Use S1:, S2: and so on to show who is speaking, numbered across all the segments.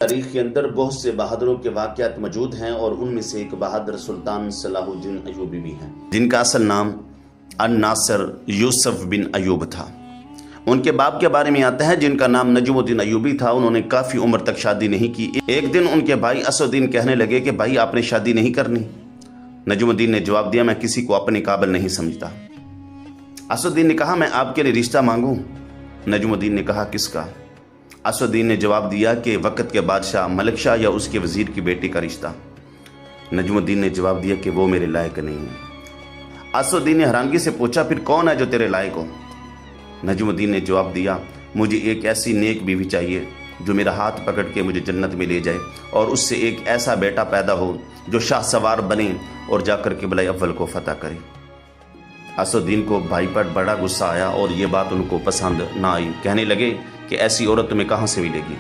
S1: تاریخ کے اندر بہت سے بہادروں کے واقعات موجود ہیں، اور ان میں سے ایک بہادر سلطان صلاح الدین ایوبی بھی ہیں، جن کا اصل نام الناصر یوسف بن ایوب تھا۔ ان کے باپ کے بارے میں آتا ہے جن کا نام نجم الدین ایوبی تھا۔ انہوں نے کافی عمر تک شادی نہیں کی۔ ایک دن ان کے بھائی اسد الدین کہنے لگے کہ بھائی آپ نے شادی نہیں کرنی؟ نجم الدین نے جواب دیا، میں کسی کو اپنے قابل نہیں سمجھتا۔ اسد الدین نے کہا، میں آپ کے لیے رشتہ مانگوں؟ نجم الدین نے کہا، کس کا؟ اسد الدین نے جواب دیا کہ وقت کے بادشاہ ملک شاہ یا اس کے وزیر کی بیٹی کا رشتہ۔ نجم الدین نے جواب دیا کہ وہ میرے لائق نہیں ہے۔ اسد الدین نے حیرانگی سے پوچھا، پھر کون ہے جو تیرے لائق ہو؟ نجم الدین نے جواب دیا، مجھے ایک ایسی نیک بیوی چاہیے جو میرا ہاتھ پکڑ کے مجھے جنت میں لے جائے، اور اس سے ایک ایسا بیٹا پیدا ہو جو شاہ سوار بنے اور جا کر قبلہ اول کو فتح کرے۔ اسد الدین کو بھائی پر بڑا غصہ آیا اور یہ بات ان کو پسند نہ آئی۔ کہنے لگے کہ ایسی عورت تمہیں کہاں سے ملے گی؟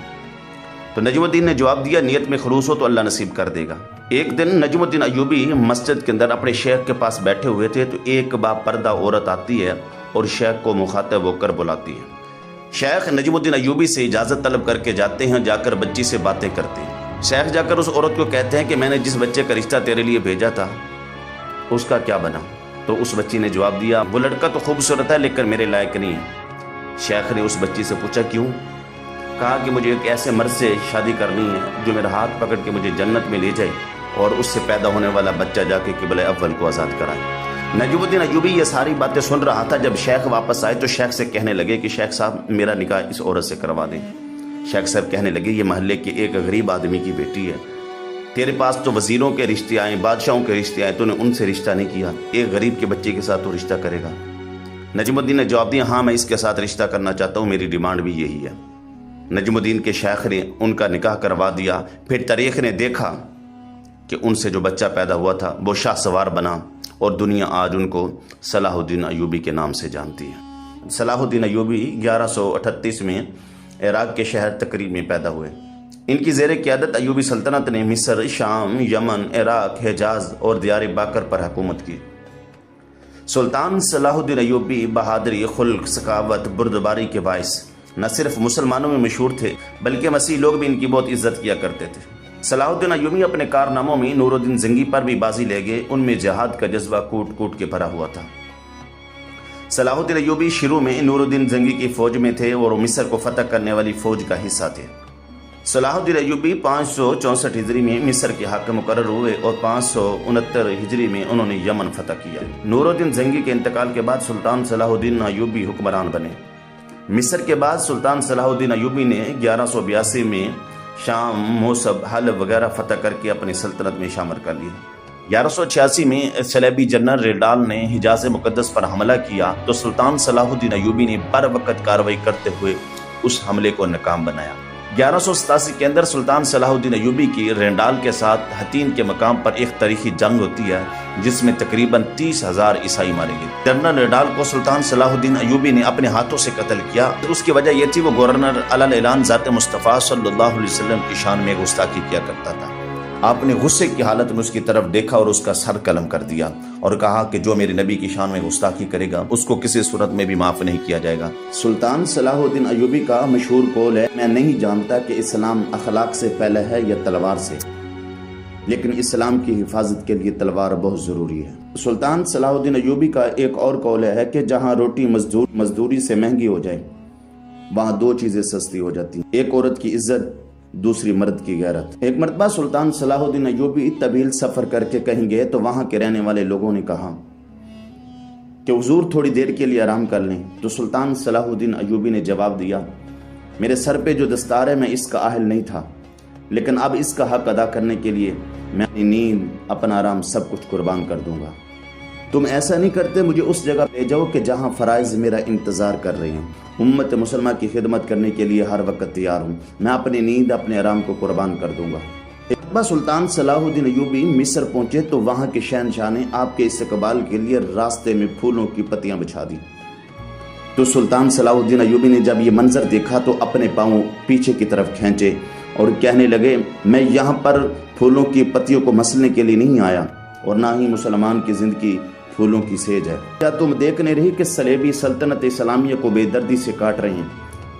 S1: تو نجم الدین نے جواب دیا، نیت میں خلوص ہو تو اللہ نصیب کر دے گا۔ ایک دن نجم الدین ایوبی مسجد کے اندر اپنے شیخ کے پاس بیٹھے ہوئے تھے، تو ایک باپردہ عورت آتی ہے اور شیخ کو مخاطب ہو کر بلاتی ہے۔ شیخ نجم الدین ایوبی سے اجازت طلب کر کے جاتے ہیں، جا کر بچی سے باتیں کرتے ہیں۔ شیخ جا کر اس عورت کو کہتے ہیں کہ میں نے جس بچے کا رشتہ تیرے لیے بھیجا تھا اس کا کیا بنا؟ تو اس بچی نے جواب دیا، وہ لڑکا تو خوبصورت ہے لیکن میرے لائق نہیں ہے۔ شیخ نے اس بچی سے پوچھا، کیوں؟ کہا کہ مجھے ایک ایسے مرد سے شادی کرنی ہے جو میرا ہاتھ پکڑ کے مجھے جنت میں لے جائے اور اس سے پیدا ہونے والا بچہ جا کے قبلہ اول کو آزاد کرائے۔ نجم الدین ایوبی یہ ساری باتیں سن رہا تھا۔ جب شیخ واپس آئے تو شیخ سے کہنے لگے کہ شیخ صاحب میرا نکاح اس عورت سے کروا دیں۔ شیخ صاحب کہنے لگے، یہ محلے کے ایک غریب آدمی کی بیٹی ہے، تیرے پاس تو وزیروں کے رشتے آئے، بادشاہوں کے رشتے آئے، تو نے ان سے رشتہ نہیں کیا، ایک غریب کے بچے کے ساتھ تو رشتہ کرے گا؟ نجم الدین نے جواب دیا، ہاں میں اس کے ساتھ رشتہ کرنا چاہتا ہوں، میری ڈیمانڈ بھی یہی ہے۔ نجم الدین کے شیخ نے ان کا نکاح کروا دیا۔ پھر تاریخ نے دیکھا کہ ان سے جو بچہ پیدا ہوا تھا وہ شاہ سوار بنا، اور دنیا آج ان کو صلاح الدین ایوبی کے نام سے جانتی ہے۔ صلاح الدین ایوبی 1138 میں عراق کے شہر تقریب میں پیدا ہوئے۔ ان کی زیر قیادت ایوبی سلطنت نے مصر، شام، یمن، عراق، حجاز اور دیار باکر پر حکومت کی۔ سلطان صلاح الدین ایوبی بہادری، خلق، سخاوت، بردباری کے باعث نہ صرف مسلمانوں میں مشہور تھے بلکہ مسیحی لوگ بھی ان کی بہت عزت کیا کرتے تھے۔ صلاح الدین ایوبی اپنے کارناموں میں نور الدین زنگی پر بھی بازی لے گئے، ان میں جہاد کا جذبہ کوٹ کوٹ کے بھرا ہوا تھا۔ صلاح الدین ایوبی شروع میں نور الدین زنگی کی فوج میں تھے اور وہ مصر کو فتح کرنے والی فوج کا حصہ تھے۔ صلاح الدین ایوبی 564 ہجری میں مصر کے حاکم مقرر ہوئے اور 569 ہجری میں انہوں نے یمن فتح کیا۔ نور الدین زنگی کے انتقال کے بعد سلطان صلاح الدین ایوبی حکمران بنے۔ مصر کے بعد سلطان صلاح الدین ایوبی نے 1182 میں شام، موصب، حلب وغیرہ فتح کر کے اپنی سلطنت میں شامل کر لیے۔ 1186 میں صلیبی جنرل ریڈال نے حجاز مقدس پر حملہ کیا تو سلطان صلاح الدین ایوبی نے بر وقت کارروائی کرتے ہوئے اس حملے کو ناکام بنایا۔ 1187 کے اندر سلطان صلاح الدین ایوبی کی رینڈال کے ساتھ حطین کے مقام پر ایک تاریخی جنگ ہوتی ہے جس میں تقریباً 30,000 عیسائی مارے گئے۔ جنرل رینڈال کو سلطان صلاح الدین ایوبی نے اپنے ہاتھوں سے قتل کیا۔ اس کی وجہ یہ تھی وہ گورنر علی اعلان ذات مصطفیٰ صلی اللہ علیہ وسلم کی شان میں گستاخی کیا کرتا تھا۔ آپ نے غصے کی حالت میں اس کی طرف دیکھا اور اس کا سر قلم کر دیا اور کہا کہ جو میرے نبی کی شان میں گستاخی کرے گا اس کو کسی صورت میں بھی معاف نہیں کیا جائے گا۔ سلطان صلاح الدین ایوبی کا مشہور قول ہے، میں نہیں جانتا کہ اسلام اخلاق سے پہلے ہے یا تلوار سے، لیکن اسلام کی حفاظت کے لیے تلوار بہت ضروری ہے۔ سلطان صلاح الدین ایوبی کا ایک اور قول ہے کہ جہاں روٹی مزدوری سے مہنگی ہو جائے وہاں دو چیزیں سستی ہو جاتی ہیں، ایک عورت کی عزت، دوسری مرد کی غیرت۔ ایک مرتبہ سلطان صلاح الدین ایوبی طویل سفر کر کے کہیں گئے تو وہاں کے رہنے والے لوگوں نے کہا کہ حضور تھوڑی دیر کے لیے آرام کر لیں، تو سلطان صلاح الدین ایوبی نے جواب دیا، میرے سر پہ جو دستار ہے میں اس کا اہل نہیں تھا، لیکن اب اس کا حق ادا کرنے کے لیے میں اپنی نیند، اپنا آرام سب کچھ قربان کر دوں گا۔ تم ایسا نہیں کرتے، مجھے اس جگہ لے جاؤ کہ جہاں فرائض میرا انتظار کر رہے ہیں، امت مسلمہ کی خدمت کرنے کے لیے ہر وقت تیار ہوں، میں اپنی نیند، اپنے آرام کو قربان کر دوں گا۔ ایک بار سلطان صلاح الدین ایوبی مصر پہنچے تو وہاں کے شہنشاہ نے آپ کے استقبال کے لیے راستے میں پھولوں کی پتیاں بچھا دی۔ تو سلطان صلاح الدین ایوبی نے جب یہ منظر دیکھا تو اپنے پاؤں پیچھے کی طرف کھینچے اور کہنے لگے، میں یہاں پر پھولوں کی پتیوں کو مسلنے کے لیے نہیں آیا اور نہ ہی مسلمان کی زندگی پھولوں کی سیج ہے۔ کیا تم دیکھ نہیں رہی کہ صلیبی سلطنت اسلامیہ کو بے دردی سے کاٹ رہے ہیں؟